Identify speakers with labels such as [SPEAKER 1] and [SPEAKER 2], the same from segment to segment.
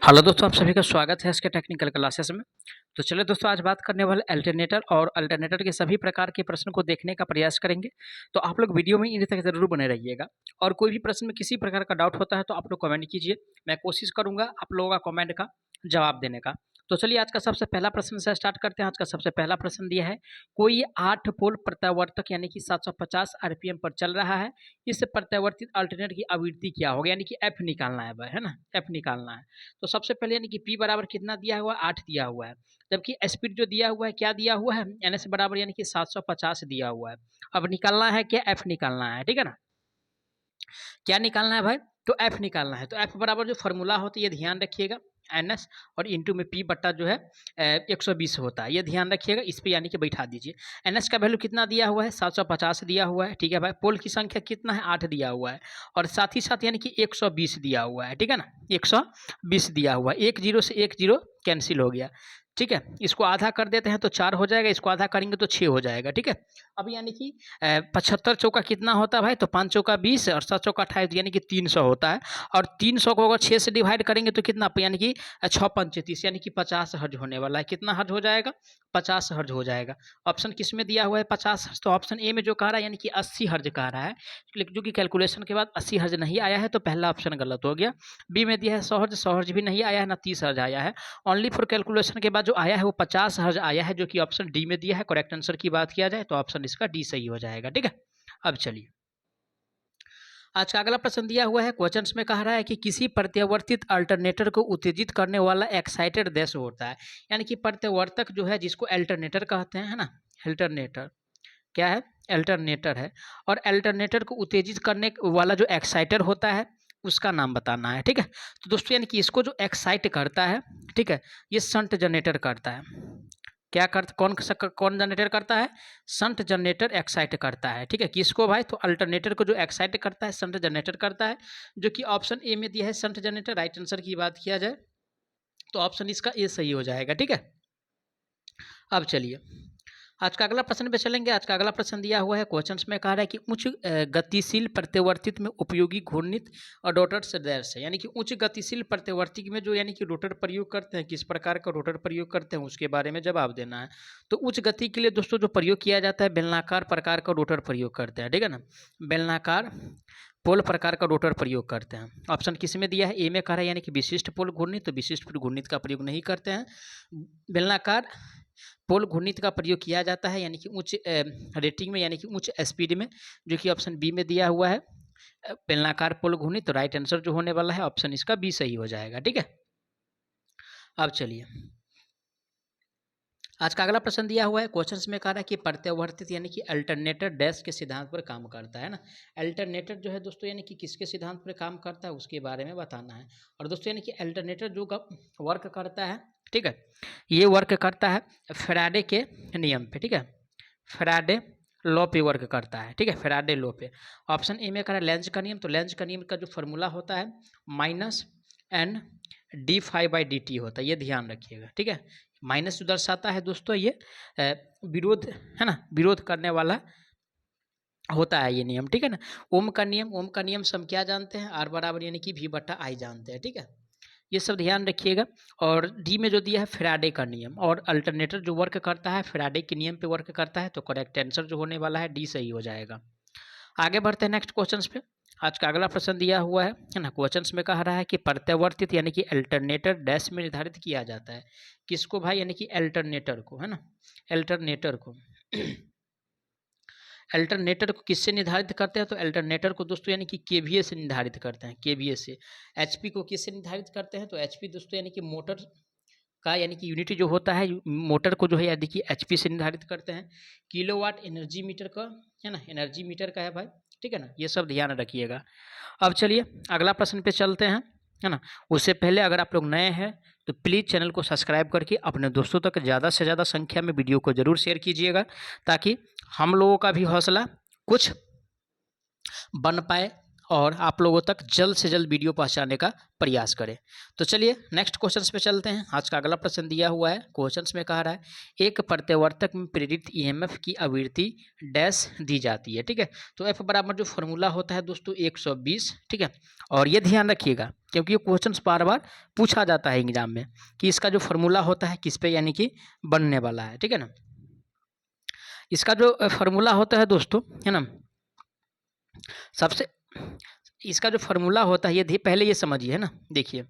[SPEAKER 1] Hello दोस्तों, आप सभी का स्वागत है इसके टेक्निकल क्लासेस में। तो चलिए दोस्तों, आज बात करने वाले अल्टरनेटर और अल्टरनेटर के सभी प्रकार के प्रश्न को देखने का प्रयास करेंगे। तो आप लोग वीडियो में अंत तक ज़रूर बने रहिएगा और कोई भी प्रश्न में किसी प्रकार का डाउट होता है तो आप लोग कमेंट कीजिए। मैं कोशिश करूँगा आप लोगों का कमेंट का जवाब देने का। तो चलिए आज का सबसे पहला प्रश्न से स्टार्ट करते हैं। आज का सबसे पहला प्रश्न दिया है, कोई 8 पोल प्रत्यावर्तक यानी कि 750 आरपीएम पर चल रहा है। इस प्रत्यावर्तित अल्टरनेटर की आवृत्ति क्या होगी, यानी कि एफ निकालना है भाई, है ना, एफ निकालना है। तो सबसे पहले यानी कि P बराबर कितना दिया हुआ है, 8 दिया हुआ है। जबकि स्पीड जो दिया हुआ है क्या दिया हुआ है, NS बराबर यानी कि 750 दिया हुआ है। अब निकालना है क्या, F निकालना है, ठीक है ना। क्या निकालना है भाई, तो F निकालना है। तो F बराबर जो फॉर्मूला होता है ये ध्यान रखिएगा, NS और इंटू में P बट्टा जो है 120 होता है, ये ध्यान रखिएगा। इस पे यानी कि बैठा दीजिए। NS का वैल्यू कितना दिया हुआ है, 750 दिया हुआ है, ठीक है भाई। पोल की संख्या कितना है, 8 दिया हुआ है और साथ ही साथ यानी कि 120 दिया हुआ है, ठीक है ना। 120 दिया हुआ है, 1 0 से 1 0 कैंसिल हो गया, ठीक है। इसको आधा कर देते हैं तो 4 हो जाएगा, इसको आधा करेंगे तो 6 हो जाएगा, ठीक है। अब यानी कि 75 चौका कितना होता है भाई, तो 5 चौका 20 और 7 चौका 28 यानी कि 300 होता है। और 300 को अगर 6 से डिवाइड करेंगे तो कितना, यानी कि 6 पंचे 30 यानी कि 50 हर्ज होने वाला है। कितना हर्ज हो जाएगा, 50 हर्ज हो जाएगा। ऑप्शन किस में दिया हुआ है, 50 हर्ज। तो ऑप्शन ए में जो कह रहा है यानी कि 80 हर्ज कह रहा है, लेकिन जो कि कैलकुलेशन के बाद 80 हर्ज नहीं आया है तो पहला ऑप्शन गलत हो गया। बी में दिया है 100 हर्ज, 100 हर्ज भी नहीं आया है, ना 30 हर्ज आया है। ओनली फॉर कैलकुलेशन के बाद जो आया है वो 50 हर्ज आया है, जो कि ऑप्शन डी में दिया है। करेक्ट आंसर की बात किया जाए तो ऑप्शन इसका डी सही हो जाएगा, ठीक है। अब चलिए आज का अगला प्रश्न दिया हुआ है। क्वेश्चंस में कह रहा है कि किसी प्रत्यावर्तित अल्टरनेटर को उत्तेजित करने वाला एक्साइटेड देश होता है। यानी कि प्रत्यावर्तक जो है जिसको अल्टरनेटर कहते हैं, है ना, अल्टरनेटर क्या है, अल्टरनेटर है। और अल्टरनेटर को उत्तेजित करने वाला जो एक्साइटर होता है उसका नाम बताना है, ठीक है। तो दोस्तों यानी कि इसको जो एक्साइट करता है, ठीक है, ये शंट जनरेटर करता है। क्या करता, कौन जनरेटर करता है, शंट जनरेटर एक्साइट करता है, ठीक है। किसको भाई, तो अल्टरनेटर को जो एक्साइट करता है शंट जनरेटर करता है, जो कि ऑप्शन ए में दिया है शंट जनरेटर। राइट आंसर की बात किया जाए तो ऑप्शन इसका ए सही हो जाएगा, ठीक है। अब चलिए आज का अगला प्रश्न पे चलेंगे। आज का अगला प्रश्न दिया हुआ है। क्वेश्चंस में कह रहा है कि उच्च गतिशील प्रत्यावर्तित में उपयोगी घूर्णित और रोटर से डैश है। यानी कि उच्च गतिशील प्रत्यावर्ती में जो यानी कि रोटर प्रयोग करते हैं, किस प्रकार का रोटर प्रयोग करते हैं उसके बारे में जवाब देना है। तो उच्च गति के लिए दोस्तों जो प्रयोग किया जाता है बेलनाकार प्रकार का रोटर प्रयोग करते हैं, ठीक है ना। बेलनाकार पोल प्रकार का रोटर प्रयोग करते हैं। ऑप्शन किस में दिया है, ए में कह रहा है यानी कि विशिष्ट पोल घूर्णित, तो विशिष्ट पोल घूर्णित का प्रयोग नहीं करते हैं। बेलनाकार पोल घूर्णित का प्रयोग किया जाता है यानी कि उच्च रेटिंग में यानी कि उच्च स्पीड में, जो कि ऑप्शन बी में दिया हुआ है बेलनाकार पोल घूर्णित। तो राइट आंसर जो होने वाला है ऑप्शन इसका बी सही हो जाएगा, ठीक है। अब चलिए आज का अगला प्रश्न दिया हुआ है। क्वेश्चंस में कह रहा है कि प्रत्यावर्तित यानी कि अल्टरनेटर डैश के सिद्धांत पर काम करता है ना। अल्टरनेटर जो है दोस्तों यानी कि किसके सिद्धांत पर काम करता है उसके बारे में बताना है। और दोस्तों यानी कि अल्टरनेटर जो वर्क करता है, ठीक है, ये वर्क करता है फैराडे के नियम पे, ठीक है। फैराडे लॉ पे वर्क करता है, ठीक है, फैराडे लॉ पे। ऑप्शन ए में कह रहा है लेंज का नियम। तो लेंज का नियम का जो फॉर्मूला होता है -N/d∅/dt होता है, ये ध्यान रखिएगा, ठीक है। माइनस जो दर्शाता है दोस्तों ये विरोध, है ना, विरोध करने वाला होता है ये नियम, ठीक है ना। ओम का नियम से हम क्या जानते हैं, आर बराबर यानी कि V/I जानते हैं, ठीक है। ये सब ध्यान रखिएगा। और डी में जो दिया है फैराडे का नियम, और अल्टरनेटर जो वर्क करता है फैराडे के नियम पे वर्क करता है। तो करेक्ट आंसर जो होने वाला है डी सही हो जाएगा। आगे बढ़ते हैं नेक्स्ट क्वेश्चंस पे। आज का अगला प्रश्न दिया हुआ है ना। क्वेश्चंस में कह रहा है कि प्रत्यावर्तित यानी कि अल्टरनेटर डैश में निर्धारित किया जाता है। किसको भाई, यानी कि अल्टरनेटर को, है ना, अल्टरनेटर को अल्टरनेटर को किससे निर्धारित करते हैं, तो अल्टरनेटर को दोस्तों यानी कि केवीए से निर्धारित करते हैं, केवीए से। एचपी को किससे निर्धारित करते हैं, तो एचपी दोस्तों यानी कि मोटर का यानी कि यूनिट जो होता है मोटर को जो है यानी कि एचपी से निर्धारित करते हैं। किलोवाट एनर्जी मीटर का, है ना, एनर्जी मीटर का है भाई, ठीक है ना। ये सब ध्यान रखिएगा। अब चलिए अगला प्रश्न पे चलते हैं, है ना। उससे पहले अगर आप लोग नए हैं तो प्लीज़ चैनल को सब्सक्राइब करके अपने दोस्तों तक ज़्यादा से ज़्यादा संख्या में वीडियो को ज़रूर शेयर कीजिएगा, ताकि हम लोगों का भी हौसला कुछ बन पाए और आप लोगों तक जल्द से जल्द वीडियो पहुंचाने का प्रयास करें। तो चलिए नेक्स्ट क्वेश्चन पे चलते हैं। आज का अगला प्रश्न दिया हुआ है, क्वेश्चन में कह रहा है एक प्रत्यावर्तक में प्रेरित ईएमएफ की आवृत्ति डैश दी जाती है। ठीक है, तो एफ बराबर जो फॉर्मूला होता है दोस्तों 120। ठीक है, और ये ध्यान रखिएगा क्योंकि ये क्वेश्चन बार बार पूछा जाता है एग्जाम में कि इसका जो फॉर्मूला होता है किस पे यानी कि बनने वाला है। ठीक है ना, इसका जो फॉर्मूला होता है दोस्तों, है ना, सबसे इसका जो फॉर्मूला होता है ये पहले ये समझिए, है ना। देखिए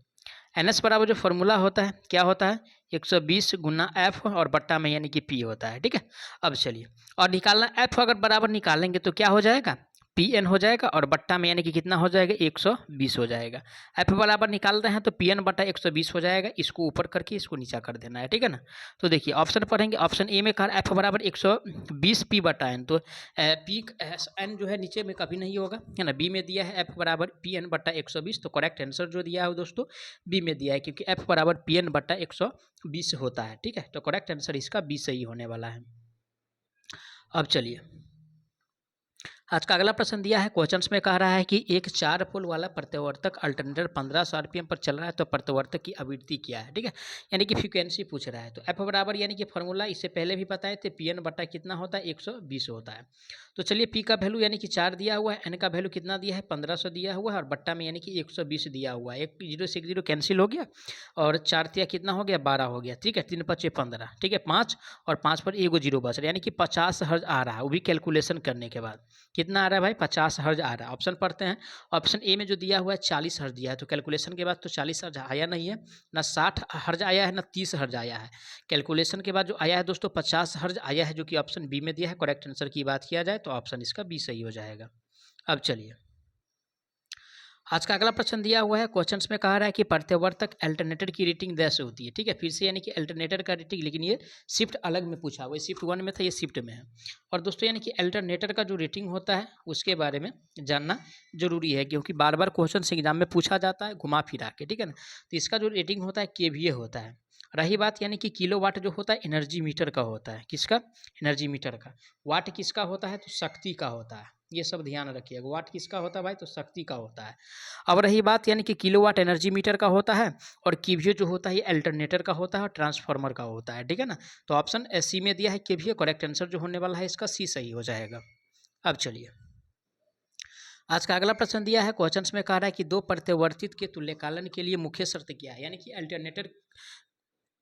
[SPEAKER 1] एन एस बराबर जो फॉर्मूला होता है क्या होता है, 120 गुना एफ और बट्टा में यानी कि पी होता है। ठीक है, अब चलिए और निकालना, एफ अगर बराबर निकालेंगे तो क्या हो जाएगा, पी एन हो जाएगा और बट्टा में यानी कि कितना हो जाएगा, 120 हो जाएगा। एफ बराबर निकाल रहे हैं तो पी एन बट्टा 120 हो जाएगा, इसको ऊपर करके इसको नीचा कर देना है। ठीक है ना, तो देखिए ऑप्शन पढ़ेंगे, ऑप्शन ए में कहा एफ बराबर 120 पी बट्टा एन, तो पी एन जो है नीचे में कभी नहीं होगा, है ना। बी में दिया है एफ बराबर पी एन बट्टा 120, तो करेक्ट आंसर जो दिया है दोस्तों बी में दिया है क्योंकि एफ बराबर पी एन बट्टा 120 होता है। ठीक है, तो करेक्ट आंसर इसका बी सही होने वाला है। अब चलिए आज का अगला प्रश्न दिया है, क्वेश्चंस में कह रहा है कि एक 4 पोल वाला प्रत्यावर्तक अल्टरनेटर 1500 आरपीएम पर चल रहा है, तो प्रत्यावर्तक की आवृत्ति क्या है। ठीक है, यानी कि फ्रीक्वेंसी पूछ रहा है। तो एफ बराबर यानी कि फॉर्मूला इससे पहले भी बताए थे, पी एन बट्टा कितना होता है, 120 होता है। तो चलिए पी का वैल्यू यानी कि 4 दिया हुआ है, एन का वैल्यू कितना दिया है, 1500 दिया हुआ है और बट्टा में यानी कि 120 दिया हुआ है। 1 0 से 1 0 कैंसिल हो गया और 4 तिया कितना हो गया, 12 हो गया। ठीक है, 3 5 15। ठीक है, 5 और 5 पर एगो जीरो बच रहा है, यानी कि 50 हर्ज आ रहा है, वो भी कैलकुलेशन करने के बाद कितना आ रहा है भाई, 50 हर्ज आ रहा है। ऑप्शन पढ़ते हैं, ऑप्शन ए में जो दिया हुआ है 40 हर्ज दिया है, तो कैलकुलेशन के बाद तो 40 हर्ज आया नहीं है, ना 60 हर्ज आया है, ना 30 हर्ज आया है। कैलकुलेशन के बाद जो आया है दोस्तों 50 हर्ज आया है, जो कि ऑप्शन बी में दिया है। करेक्ट आंसर की बात किया जाए तो ऑप्शन इसका बी सही हो जाएगा। अब चलिए आज का अगला प्रश्न दिया हुआ है, क्वेश्चंस में कहा रहा है कि प्रत्यावर्तक अल्टरनेटर की रेटिंग 10 होती है। ठीक है, फिर से यानी कि अल्टरनेटर का रेटिंग, लेकिन ये शिफ्ट अलग में पूछा हुआ है, शिफ्ट 1 में था, ये शिफ्ट में है। और दोस्तों यानी कि अल्टरनेटर का जो रेटिंग होता है उसके बारे में जानना जरूरी है क्योंकि बार बार क्वेश्चन एग्जाम में पूछा जाता है घुमा फिरा के। ठीक है ना, तो इसका जो रेटिंग होता है केवीए होता है। रही बात यानी कि किलोवाट जो होता है एनर्जी मीटर का होता है, किसका, एनर्जी मीटर का। वाट किसका होता है, तो शक्ति का होता है। ये सब ध्यान रखिएगा, वाट किसका होता है भाई, तो शक्ति का होता है। अब रही बात यानी कि किलोवाट एनर्जी मीटर का होता है और केवीए जो होता है ये अल्टरनेटर का होता है और ट्रांसफार्मर का होता है। ठीक है ना, तो ऑप्शन सी में दिया है केवीए, करेक्ट आंसर जो होने वाला है इसका सी सही हो जाएगा। अब चलिए आज का अगला प्रश्न दिया है, क्वेश्चंस में कह रहा है कि दो प्रत्यावर्तित के तुल्यकालन के लिए मुख्य शर्त क्या है, यानी कि अल्टरनेटर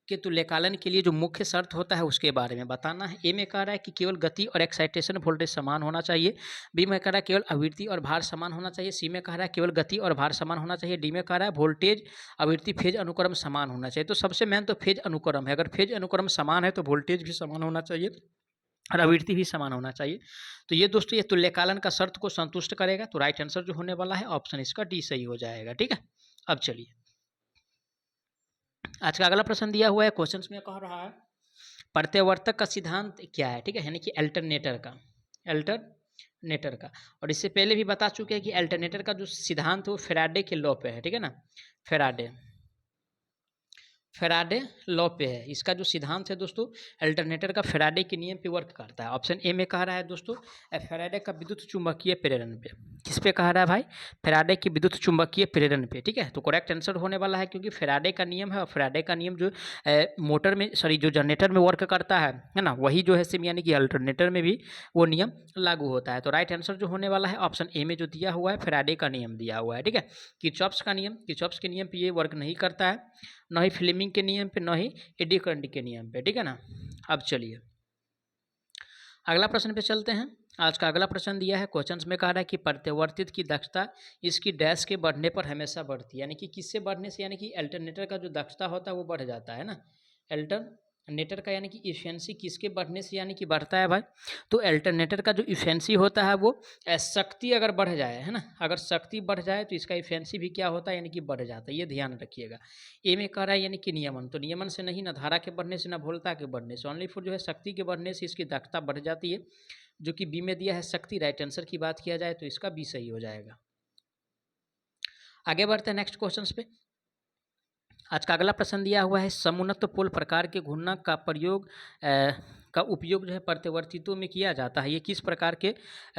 [SPEAKER 1] के तुल्यकालन के लिए जो मुख्य शर्त होता है उसके बारे में बताना है। ए में कह रहा है कि केवल गति और एक्साइटेशन वोल्टेज समान होना चाहिए। बी में कह रहा है केवल आवृत्ति और भार समान होना चाहिए। सी में कह रहा है केवल गति और भार समान होना चाहिए। डी में कह रहा है वोल्टेज आवृत्ति फेज अनुक्रम समान होना चाहिए। तो सबसे मेन तो फेज अनुक्रम है, अगर फेज अनुक्रम समान है तो वोल्टेज भी समान होना चाहिए और आवृत्ति भी समान होना चाहिए। तो ये दोस्तों ये तुल्यकालन का शर्त को संतुष्ट करेगा, तो राइट आंसर जो होने वाला है ऑप्शन इसका डी सही हो जाएगा। ठीक है, अब चलिए आज का अगला प्रश्न दिया हुआ है, क्वेश्चंस में कह रहा है प्रत्यावर्तक का सिद्धांत क्या है। ठीक है, यानी कि अल्टरनेटर का और इससे पहले भी बता चुके हैं कि अल्टरनेटर का जो सिद्धांत है वो फेराडे के लॉ पे है। ठीक है ना, फेराडे लॉ पे है। इसका जो सिद्धांत है दोस्तों अल्टरनेटर का फेराडे के नियम पे वर्क करता है। ऑप्शन ए में कह रहा है दोस्तों फेराडे का विद्युत चुंबकीय प्रेरण पे। किस पे कह रहा है भाई, फेराडे की विद्युत चुंबकीय प्रेरण पे। ठीक है, तो करेक्ट आंसर होने वाला है क्योंकि फेराडे का नियम है और फेराडे का नियम जो मोटर में जो जनरेटर में वर्क करता है ना, वही जो है सेम यानी कि अल्टरनेटर में भी वो नियम लागू होता है। तो राइट आंसर जो होने वाला है ऑप्शन ए में जो दिया हुआ है फेराडे का नियम दिया हुआ है। ठीक है, किरचॉफ्स का नियम, किरचॉफ्स के नियम पे ये वर्क नहीं करता है, न ही फ्लेमिंग के नियम पे, न ही एडी करंट के नियम पे। ठीक है ना, अब चलिए अगला प्रश्न पे चलते हैं। आज का अगला प्रश्न दिया है, क्वेश्चंस में कह रहा है कि प्रत्यावर्तित की दक्षता इसकी डैश के बढ़ने पर हमेशा बढ़ती है, यानी कि किससे बढ़ने से, यानी कि अल्टरनेटर का जो दक्षता होता है वो बढ़ जाता है ना। अल्टरनेटर का यानी कि इफिशिएंसी किसके बढ़ने से यानी कि बढ़ता है भाई, तो अल्टरनेटर का जो इफिशिएंसी होता है वो शक्ति अगर बढ़ जाए, है ना, अगर शक्ति बढ़ जाए तो इसका इफिशिएंसी भी क्या होता है यानी कि बढ़ जाता है। ये ध्यान रखिएगा। ए में कह रहा है यानी कि नियमन, तो नियमन से नहीं, ना धारा के बढ़ने से, ना वोल्टा के बढ़ने से, ओनली फॉर जो है शक्ति के बढ़ने से इसकी दक्षता बढ़ जाती है, जो कि बी में दिया है शक्ति। राइट आंसर की बात किया जाए तो इसका बी सही हो जाएगा। आगे बढ़ते हैं नेक्स्ट क्वेश्चंस पे। आज का अगला प्रश्न दिया हुआ है समुन्नत पोल प्रकार के घूर्णक का प्रयोग का उपयोग जो है प्रत्यावर्तित्व में किया जाता है, ये किस प्रकार के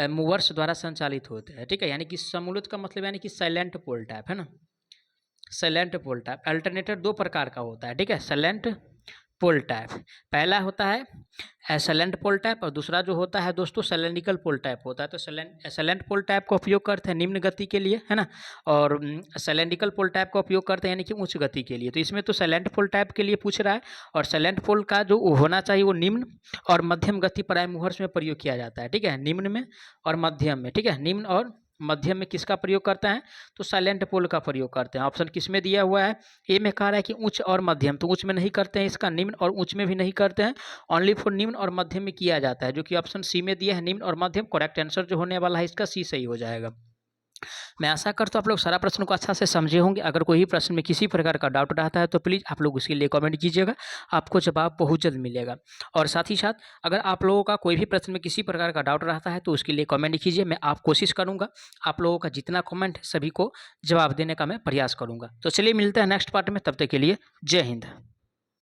[SPEAKER 1] मूवर्स द्वारा संचालित होते हैं, ठीक है। यानी कि समूलत का मतलब यानी कि साइलेंट पोल टाइप, है ना, साइलेंट पोल टाइप। अल्टरनेटर दो प्रकार का होता है, ठीक है, साइलेंट पोल टाइप। पहला होता है साइलेंट पोल टाइप और दूसरा जो होता है दोस्तों सैलेंडिकल पोल टाइप होता है। तो साइलेंट पोल टाइप का उपयोग करते हैं निम्न गति के लिए, है ना, और सैलेंडिकल पोल टाइप का उपयोग करते हैं यानी कि उच्च गति के लिए। तो इसमें तो साइलेंट पोल टाइप के लिए पूछ रहा है, और साइलेंट पोल का जो होना चाहिए वो निम्न और मध्यम गति प्राइम मूवर्स में प्रयोग किया जाता है, ठीक है, निम्न में और मध्यम में, ठीक है, निम्न और मध्यम में किसका प्रयोग करते हैं, तो साइलेंट पोल का प्रयोग करते हैं। ऑप्शन किस में दिया हुआ है, ए में कह रहा है कि उच्च और मध्यम, तो उच्च में नहीं करते हैं इसका, निम्न और उच्च में भी नहीं करते हैं, ओनली फॉर निम्न और मध्यम में किया जाता है, जो कि ऑप्शन सी में दिया है निम्न और मध्यम। करेक्ट आंसर जो होने वाला है इसका सी सही हो जाएगा। मैं आशा करता हूँ आप लोग सारा प्रश्न को अच्छा से समझे होंगे। अगर कोई भी प्रश्न में किसी प्रकार का डाउट रहता है तो प्लीज़ आप लोग उसके लिए कमेंट कीजिएगा, आपको जवाब बहुत जल्द मिलेगा। और साथ ही साथ अगर आप लोगों का कोई भी प्रश्न में किसी प्रकार का डाउट रहता है तो उसके लिए कमेंट कीजिए, मैं आप कोशिश करूँगा आप लोगों का जितना कमेंट है सभी को जवाब देने का मैं प्रयास करूँगा। तो चलिए मिलते हैं नेक्स्ट पार्ट में, तब तक के लिए जय हिंद।